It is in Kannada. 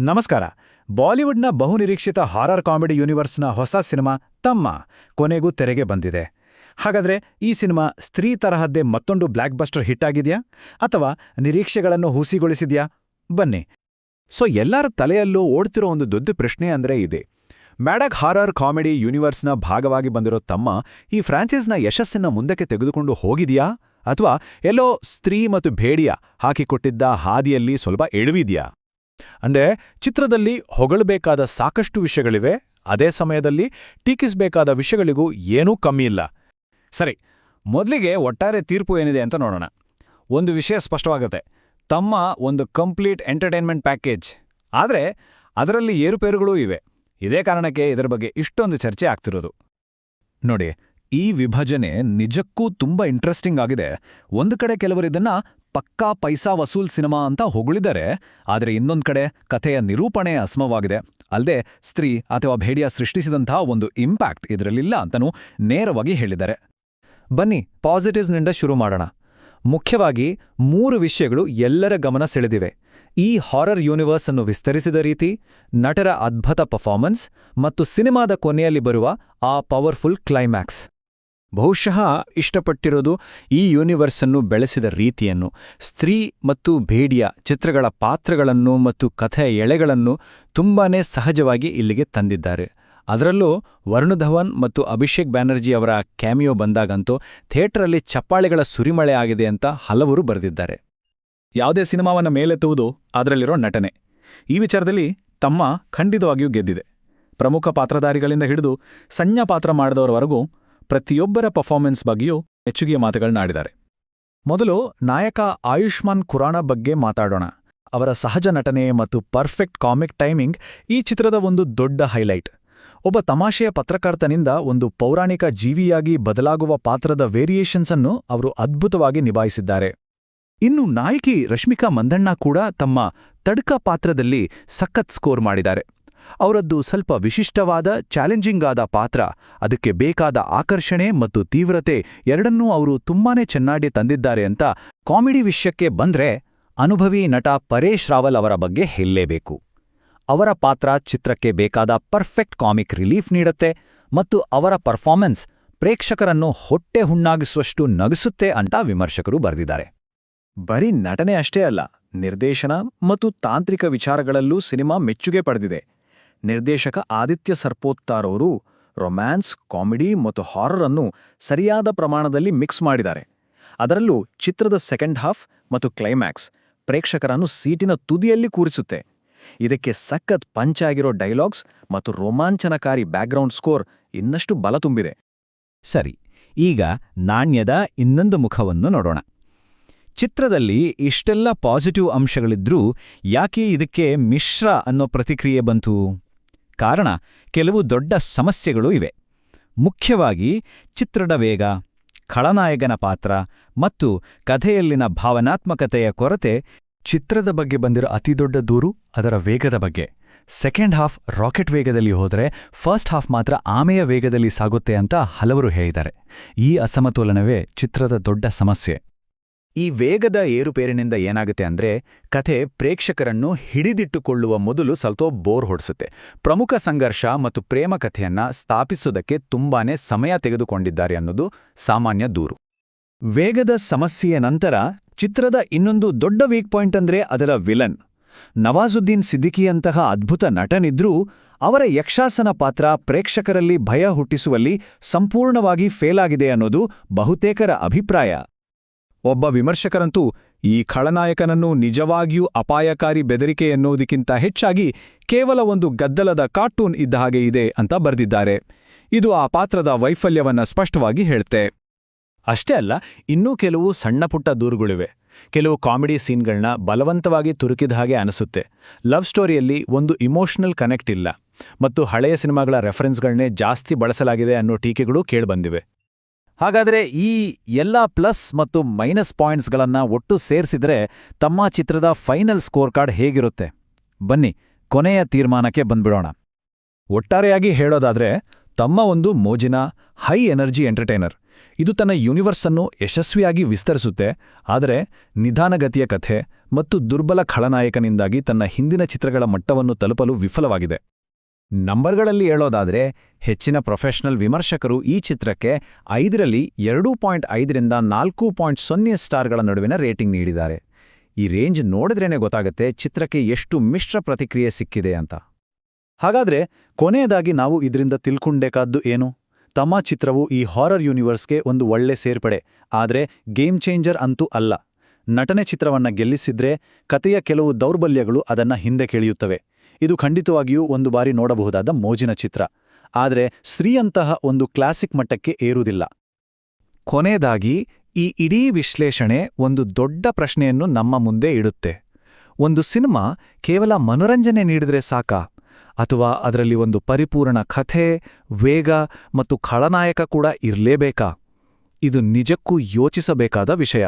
ನಮಸ್ಕಾರ. ಬಾಲಿವುಡ್ನ ಬಹುನಿರೀಕ್ಷಿತ ಹಾರರ್ ಕಾಮಿಡಿ ಯೂನಿವರ್ಸ್ನ ಹೊಸ ಸಿನಿಮಾ ತಮ್ಮ ಕೊನೆಗೂ ತೆರೆಗೆ ಬಂದಿದೆ. ಹಾಗಾದ್ರೆ ಈ ಸಿನಿಮಾ ಸ್ತ್ರೀ ತರಹದ್ದೇ ಮತ್ತೊಂದು ಬ್ಲ್ಯಾಕ್ ಬಸ್ಟರ್ ಹಿಟ್ ಆಗಿದೆಯಾ ಅಥವಾ ನಿರೀಕ್ಷೆಗಳನ್ನು ಹುಸಿಗೊಳಿಸಿದ್ಯಾ? ಬನ್ನಿ. ಎಲ್ಲರ ತಲೆಯಲ್ಲೂ ಓಡ್ತಿರೋ ಒಂದು ದೊಡ್ಡ ಪ್ರಶ್ನೆ ಅಂದ್ರೆ ಇದೆ. ಮ್ಯಾಡಕ್ ಹಾರರ್ ಕಾಮಿಡಿ ಯೂನಿವರ್ಸ್ನ ಭಾಗವಾಗಿ ಬಂದಿರೋ ತಮ್ಮ ಈ ಫ್ರಾಂಚೈಸ್ನ ಯಶಸ್ಸನ್ನ ಮುಂದಕ್ಕೆ ತೆಗೆದುಕೊಂಡು ಹೋಗಿದೆಯಾ ಅಥವಾ ಎಲ್ಲೋ ಸ್ತ್ರೀ ಮತ್ತು ಭೇಡಿಯ ಹಾಕಿಕೊಟ್ಟಿದ್ದ ಹಾದಿಯಲ್ಲಿ ಸ್ವಲ್ಪ ಎಡವಿದ್ಯಾ? ಅಂದ್ರೆ ಚಿತ್ರದಲ್ಲಿ ಹೊಗಳಬೇಕಾದ ಸಾಕಷ್ಟು ವಿಷಯಗಳಿವೆ, ಅದೇ ಸಮಯದಲ್ಲಿ ಟೀಕಿಸಬೇಕಾದ ವಿಷಯಗಳಿಗೂ ಏನೂ ಕಮ್ಮಿಯಿಲ್ಲ. ಸರಿ, ಮೊದಲಿಗೆ ಒಟ್ಟಾರೆ ತೀರ್ಪು ಏನಿದೆ ಅಂತ ನೋಡೋಣ. ಒಂದು ವಿಷಯ ಸ್ಪಷ್ಟವಾಗುತ್ತೆ, ತಮ್ಮ ಒಂದು ಕಂಪ್ಲೀಟ್ ಎಂಟರ್ಟೈನ್ಮೆಂಟ್ ಪ್ಯಾಕೇಜ್. ಆದರೆ ಅದರಲ್ಲಿ ಏರುಪೇರುಗಳೂ ಇವೆ. ಇದೇ ಕಾರಣಕ್ಕೆ ಇದರ ಬಗ್ಗೆ ಇಷ್ಟೊಂದು ಚರ್ಚೆ ಆಗ್ತಿರೋದು. ನೋಡಿ, ಈ ವಿಭಜನೆ ನಿಜಕ್ಕೂ ತುಂಬಾ ಇಂಟ್ರೆಸ್ಟಿಂಗ್ ಆಗಿದೆ. ಒಂದು ಕಡೆ ಕೆಲವರಿದನ್ನ ಪಕ್ಕಾ ಪೈಸಾ ವಸೂಲ್ ಸಿನಿಮಾ ಅಂತ ಹೊಗಳಿದ್ದಾರೆ, ಆದರೆ ಇನ್ನೊಂದು ಕಡೆ ಕಥೆಯ ನಿರೂಪಣೆ ಅಸಮವಾಗಿದೆ. ಅಲ್ಲದೆ ಸ್ತ್ರೀ ಅಥವಾ ಭೇಡಿಯ ಸೃಷ್ಟಿಸಿದಂತಹ ಒಂದು ಇಂಪ್ಯಾಕ್ಟ್ ಇದರಲ್ಲಿಲ್ಲ ಅಂತನೂ ನೇರವಾಗಿ ಹೇಳಿದ್ದಾರೆ. ಬನ್ನಿ, ಪಾಸಿಟಿವ್ಸ್ನಿಂದ ಶುರು ಮಾಡೋಣ. ಮುಖ್ಯವಾಗಿ 3 ವಿಷಯಗಳು ಎಲ್ಲರ ಗಮನ ಸೆಳೆದಿವೆ: ಈ ಹಾರರ್ ಯೂನಿವರ್ಸ್ ಅನ್ನು ವಿಸ್ತರಿಸಿದ ರೀತಿ, ನಟರ ಅದ್ಭುತ ಪರ್ಫಾರ್ಮೆನ್ಸ್ ಮತ್ತು ಸಿನಿಮಾದ ಕೊನೆಯಲ್ಲಿ ಬರುವ ಆ ಪವರ್ಫುಲ್ ಕ್ಲೈಮ್ಯಾಕ್ಸ್. ಬಹುಶಃ ಇಷ್ಟಪಟ್ಟಿರೋದು ಈ ಯೂನಿವರ್ಸನ್ನು ಬೆಳೆಸಿದ ರೀತಿಯನ್ನು. ಸ್ತ್ರೀ ಮತ್ತು ಭೇಡಿಯ ಚಿತ್ರಗಳ ಪಾತ್ರಗಳನ್ನು ಮತ್ತು ಕಥೆಯ ಎಳೆಗಳನ್ನು ತುಂಬಾನೇ ಸಹಜವಾಗಿ ಇಲ್ಲಿಗೆ ತಂದಿದ್ದಾರೆ. ಅದರಲ್ಲೂ ವರುಣ್ ಧವನ್ ಮತ್ತು ಅಭಿಷೇಕ್ ಬ್ಯಾನರ್ಜಿ ಅವರ ಕ್ಯಾಮಿಯೋ ಬಂದಾಗಂತೂ ಥಿಯೇಟರಲ್ಲಿ ಚಪ್ಪಾಳೆಗಳ ಸುರಿಮಳೆ ಆಗಿದೆ ಅಂತ ಹಲವರು ಬರೆದಿದ್ದಾರೆ. ಯಾವುದೇ ಸಿನಿಮಾವನ್ನು ಮೇಲೆತ್ತುವುದು ಅದರಲ್ಲಿರೋ ನಟನೆ. ಈ ವಿಚಾರದಲ್ಲಿ ತಮ್ಮ ಖಂಡಿತವಾಗಿಯೂ ಗೆದ್ದಿದೆ. ಪ್ರಮುಖ ಪಾತ್ರಧಾರಿಗಳಿಂದ ಹಿಡಿದು ಸಣ್ಣ ಪಾತ್ರ ಮಾಡಿದವರವರೆಗೂ ಪ್ರತಿಯೊಬ್ಬರ ಪರ್ಫಾರ್ಮೆನ್ಸ್ ಬಗ್ಗೆಯೂ ಮೆಚ್ಚುಗೆಯ ಮಾತುಗಳನ್ನಾಡಿದ್ದಾರೆ. ಮೊದಲು ನಾಯಕ ಆಯುಷ್ಮಾನ್ ಖುರಾನ ಬಗ್ಗೆ ಮಾತಾಡೋಣ. ಅವರ ಸಹಜ ನಟನೆ ಮತ್ತು ಪರ್ಫೆಕ್ಟ್ ಕಾಮಿಕ್ ಟೈಮಿಂಗ್ ಈ ಚಿತ್ರದ ಒಂದು ದೊಡ್ಡ ಹೈಲೈಟ್. ಒಬ್ಬ ತಮಾಷೆಯ ಪತ್ರಕರ್ತನಿಂದ ಒಂದು ಪೌರಾಣಿಕ ಜೀವಿಯಾಗಿ ಬದಲಾಗುವ ಪಾತ್ರದ ವೇರಿಯೇಷನ್ಸ್ ಅನ್ನು ಅವರು ಅದ್ಭುತವಾಗಿ ನಿಭಾಯಿಸಿದ್ದಾರೆ. ಇನ್ನು ನಾಯಕಿ ರಶ್ಮಿಕಾ ಮಂದಣ್ಣ ಕೂಡ ತಮ್ಮ ತಡ್ಕ ಪಾತ್ರದಲ್ಲಿ ಸಖತ್ ಸ್ಕೋರ್ ಮಾಡಿದ್ದಾರೆ. ಅವರದ್ದು ಸ್ವಲ್ಪ ವಿಶಿಷ್ಟವಾದ, ಚಾಲೆಂಜಿಂಗ್ ಆದ ಪಾತ್ರ. ಅದಕ್ಕೆ ಬೇಕಾದ ಆಕರ್ಷಣೆ ಮತ್ತು ತೀವ್ರತೆ ಎರಡನ್ನೂ ಅವರು ತುಂಬಾನೇ ಚೆನ್ನಾಗಿ ತಂದಿದ್ದಾರೆ ಅಂತ. ಕಾಮಿಡಿ ವಿಷಯಕ್ಕೆ ಬಂದ್ರೆ ಅನುಭವಿ ನಟ ಪರೇಶ್ ರಾವಲ್ ಅವರ ಬಗ್ಗೆ ಹೇಳಲೇಬೇಕು. ಅವರ ಪಾತ್ರ ಚಿತ್ರಕ್ಕೆ ಬೇಕಾದ ಪರ್ಫೆಕ್ಟ್ ಕಾಮಿಕ್ ರಿಲೀಫ್ ನೀಡುತ್ತೆ ಮತ್ತು ಅವರ ಪರ್ಫಾರ್ಮೆನ್ಸ್ ಪ್ರೇಕ್ಷಕರನ್ನು ಹೊಟ್ಟೆ ಹುಣ್ಣಾಗಿಸುವಷ್ಟು ನಗಿಸುತ್ತೆ ಅಂತ ವಿಮರ್ಶಕರು ಬರೆದಿದ್ದಾರೆ. ಬರೀ ನಟನೆ ಅಷ್ಟೇ ಅಲ್ಲ, ನಿರ್ದೇಶನ ಮತ್ತು ತಾಂತ್ರಿಕ ವಿಚಾರಗಳಲ್ಲೂ ಸಿನಿಮಾ ಮೆಚ್ಚುಗೆ ಪಡೆದಿದೆ. ನಿರ್ದೇಶಕ ಆದಿತ್ಯ ಸರ್ಪೋತ್ತಾರ್ ಅವರು ರೊಮ್ಯಾನ್ಸ್, ಕಾಮಿಡಿ ಮತ್ತು ಹಾರರ್ ಅನ್ನು ಸರಿಯಾದ ಪ್ರಮಾಣದಲ್ಲಿ ಮಿಕ್ಸ್ ಮಾಡಿದ್ದಾರೆ. ಅದರಲ್ಲೂ ಚಿತ್ರದ ಸೆಕೆಂಡ್ ಹಾಫ್ ಮತ್ತು ಕ್ಲೈಮ್ಯಾಕ್ಸ್ ಪ್ರೇಕ್ಷಕರನ್ನು ಸೀಟಿನ ತುದಿಯಲ್ಲಿ ಕೂರಿಸುತ್ತೆ. ಇದಕ್ಕೆ ಸಖತ್ ಪಂಚ್ ಆಗಿರೋ ಡೈಲಾಗ್ಸ್ ಮತ್ತು ರೋಮಾಂಚನಕಾರಿ ಬ್ಯಾಕ್ಗ್ರೌಂಡ್ ಸ್ಕೋರ್ ಇನ್ನಷ್ಟು ಬಲ ತುಂಬಿದೆ. ಸರಿ, ಈಗ ನಾಣ್ಯದ ಇನ್ನೊಂದು ಮುಖವನ್ನು ನೋಡೋಣ. ಚಿತ್ರದಲ್ಲಿ ಇಷ್ಟೆಲ್ಲ ಪಾಸಿಟಿವ್ ಅಂಶಗಳಿದ್ರೂ ಯಾಕೆ ಇದಕ್ಕೆ ಮಿಶ್ರ ಅನ್ನೋ ಪ್ರತಿಕ್ರಿಯೆ ಬಂತು? ಕಾರಣ, ಕೆಲವು ದೊಡ್ಡ ಸಮಸ್ಯೆಗಳು ಇವೆ. ಮುಖ್ಯವಾಗಿ ಚಿತ್ರದ ವೇಗ, ಖಳನಾಯಕನ ಪಾತ್ರ ಮತ್ತು ಕಥೆಯಲ್ಲಿನ ಭಾವನಾತ್ಮಕತೆಯ ಕೊರತೆ. ಚಿತ್ರದ ಬಗ್ಗೆ ಬಂದಿರೋ ಅತಿದೊಡ್ಡ ದೂರು ಅದರ ವೇಗದ ಬಗ್ಗೆ. ಸೆಕೆಂಡ್ ಹಾಫ್ ರಾಕೆಟ್ ವೇಗದಲ್ಲಿ ಹೋದರೆ ಫಸ್ಟ್ ಹಾಫ್ ಮಾತ್ರ ಆಮೆಯ ವೇಗದಲ್ಲಿ ಸಾಗುತ್ತೆ ಅಂತ ಹಲವರು ಹೇಳಿದ್ದಾರೆ. ಈ ಅಸಮತೋಲನವೇ ಚಿತ್ರದ ದೊಡ್ಡ ಸಮಸ್ಯೆ. ಈ ವೇಗದ ಏರುಪೇರಿನಿಂದ ಏನಾಗುತ್ತೆ ಅಂದ್ರೆ, ಕಥೆ ಪ್ರೇಕ್ಷಕರನ್ನು ಹಿಡಿದಿಟ್ಟುಕೊಳ್ಳುವ ಮೊದಲು ಸ್ವಲ್ಪ ಬೋರ್ ಹೊಡಿಸುತ್ತೆ. ಪ್ರಮುಖ ಸಂಘರ್ಷ ಮತ್ತು ಪ್ರೇಮ ಕಥೆಯನ್ನ ಸ್ಥಾಪಿಸೋದಕ್ಕೆ ತುಂಬಾನೇ ಸಮಯ ತೆಗೆದುಕೊಂಡಿದ್ದಾರೆ ಅನ್ನೋದು ಸಾಮಾನ್ಯ ದೂರು. ವೇಗದ ಸಮಸ್ಯೆಯ ನಂತರ ಚಿತ್ರದ ಇನ್ನೊಂದು ದೊಡ್ಡ ವೀಕ್ ಪಾಯಿಂಟ್ ಅಂದ್ರೆ ಅದರ ವಿಲನ್. ನವಾಜುದ್ದೀನ್ ಸಿದ್ದಿಕಿಯಂತಹ ಅದ್ಭುತ ನಟನಿದ್ರೂ ಅವರ ಯಕ್ಷಾಸನ ಪಾತ್ರ ಪ್ರೇಕ್ಷಕರಲ್ಲಿ ಭಯ ಹುಟ್ಟಿಸುವಲ್ಲಿ ಸಂಪೂರ್ಣವಾಗಿ ಫೇಲ್ ಆಗಿದೆ ಅನ್ನೋದು ಬಹುತೇಕರ ಅಭಿಪ್ರಾಯ. ಒಬ್ಬ ವಿಮರ್ಶಕರಂತೂ ಈ ಖಳನಾಯಕನನ್ನು ನಿಜವಾಗಿಯೂ ಅಪಾಯಕಾರಿ ಬೆದರಿಕೆ ಎನ್ನುವುದಕ್ಕಿಂತ ಹೆಚ್ಚಾಗಿ ಕೇವಲ ಒಂದು ಗದ್ದಲದ ಕಾರ್ಟೂನ್ ಇದ್ದ ಹಾಗೆ ಇದೆ ಅಂತ ಬರೆದಿದ್ದಾರೆ. ಇದು ಆ ಪಾತ್ರದ ವೈಫಲ್ಯವನ್ನ ಸ್ಪಷ್ಟವಾಗಿ ಹೇಳುತ್ತೆ. ಅಷ್ಟೇ ಅಲ್ಲ, ಇನ್ನೂ ಕೆಲವು ಸಣ್ಣಪುಟ್ಟ ದೂರುಗಳಿವೆ. ಕೆಲವು ಕಾಮಿಡಿ ಸೀನ್ಗಳನ್ನ ಬಲವಂತವಾಗಿ ತುರುಕಿದ ಹಾಗೆ ಅನಿಸುತ್ತೆ. ಲವ್ ಸ್ಟೋರಿಯಲ್ಲಿ ಒಂದು ಇಮೋಷನಲ್ ಕನೆಕ್ಟ್ ಇಲ್ಲ ಮತ್ತು ಹಳೆಯ ಸಿನಿಮಾಗಳ ರೆಫರೆನ್ಸ್ಗಳನ್ನೇ ಜಾಸ್ತಿ ಬಳಸಲಾಗಿದೆ ಅನ್ನೋ ಟೀಕೆಗಳು ಕೇಳಿಬಂದಿವೆ. ಹಾಗಾದರೆ ಈ ಎಲ್ಲ ಪ್ಲಸ್ ಮತ್ತು ಮೈನಸ್ ಪಾಯಿಂಟ್ಸ್ಗಳನ್ನ ಒಟ್ಟು ಸೇರಿಸಿದ್ರೆ ತಮ್ಮ ಚಿತ್ರದ ಫೈನಲ್ ಸ್ಕೋರ್ ಕಾರ್ಡ್ ಹೇಗಿರುತ್ತೆ? ಬನ್ನಿ, ಕೊನೆಯ ತೀರ್ಮಾನಕ್ಕೆ ಬಂದ್ಬಿಡೋಣ. ಒಟ್ಟಾರೆಯಾಗಿ ಹೇಳೋದಾದ್ರೆ ತಮ್ಮ ಒಂದು ಮೋಜಿನ ಹೈ ಎನರ್ಜಿ ಎಂಟರ್ಟೈನರ್. ಇದು ತನ್ನ ಯೂನಿವರ್ಸನ್ನು ಯಶಸ್ವಿಯಾಗಿ ವಿಸ್ತರಿಸುತ್ತೆ, ಆದರೆ ನಿಧಾನಗತಿಯ ಕಥೆ ಮತ್ತು ದುರ್ಬಲ ಖಳನಾಯಕನಿಂದಾಗಿ ತನ್ನ ಹಿಂದಿನ ಚಿತ್ರಗಳ ಮಟ್ಟವನ್ನು ತಲುಪಲು ವಿಫಲವಾಗಿದೆ. ನಂಬರ್ಗಳಲ್ಲಿ ಹೇಳೋದಾದ್ರೆ, ಹೆಚ್ಚಿನ ಪ್ರೊಫೆಷನಲ್ ವಿಮರ್ಶಕರು ಈ ಚಿತ್ರಕ್ಕೆ 5ರಲ್ಲಿ 2.5ರಿಂದ 4.0 ಸ್ಟಾರ್ಗಳ ನಡುವಿನ ರೇಟಿಂಗ್ ನೀಡಿದ್ದಾರೆ. ಈ ರೇಂಜ್ ನೋಡಿದ್ರೇನೆ ಗೊತ್ತಾಗುತ್ತೆ ಚಿತ್ರಕ್ಕೆ ಎಷ್ಟು ಮಿಶ್ರ ಪ್ರತಿಕ್ರಿಯೆ ಸಿಕ್ಕಿದೆ ಅಂತ. ಹಾಗಾದ್ರೆ ಕೊನೆಯದಾಗಿ ನಾವು ಇದರಿಂದ ತಿಳ್ಕೊಂಡೇಕಾದ್ದು ಏನು? ತಮ್ಮ ಚಿತ್ರವು ಈ ಹಾರರ್ ಯೂನಿವರ್ಸ್ಗೆ ಒಂದು ಒಳ್ಳೆ ಸೇರ್ಪಡೆ, ಆದರೆ ಗೇಮ್ ಚೇಂಜರ್ ಅಂತೂ ಅಲ್ಲ. ನಟನೆ ಚಿತ್ರವನ್ನ ಗೆಲ್ಲಿಸಿದ್ರೆ ಕಥೆಯ ಕೆಲವು ದೌರ್ಬಲ್ಯಗಳು ಅದನ್ನ ಹಿಂದೆ ಕೆಳೆಯುತ್ತವೆ. ಇದು ಖಂಡಿತವಾಗಿಯೂ ಒಂದು ಬಾರಿ ನೋಡಬಹುದಾದ ಮೋಜಿನ ಚಿತ್ರ, ಆದರೆ ಸ್ತ್ರೀಯಂತಹ ಒಂದು ಕ್ಲಾಸಿಕ್ ಮಟ್ಟಕ್ಕೆ ಏರುವುದಿಲ್ಲ. ಕೊನೆಯದಾಗಿ ಈ ಇಡೀ ವಿಶ್ಲೇಷಣೆ ಒಂದು ದೊಡ್ಡ ಪ್ರಶ್ನೆಯನ್ನು ನಮ್ಮ ಮುಂದೆ ಇಡುತ್ತೆ. ಒಂದು ಸಿನಿಮಾ ಕೇವಲ ಮನೋರಂಜನೆ ನೀಡಿದ್ರೆ ಸಾಕಾ? ಅಥವಾ ಅದರಲ್ಲಿ ಒಂದು ಪರಿಪೂರ್ಣ ಕಥೆ, ವೇಗ ಮತ್ತು ಖಳನಾಯಕ ಕೂಡ ಇರಲೇಬೇಕಾ? ಇದು ನಿಜಕ್ಕೂ ಯೋಚಿಸಬೇಕಾದ ವಿಷಯ.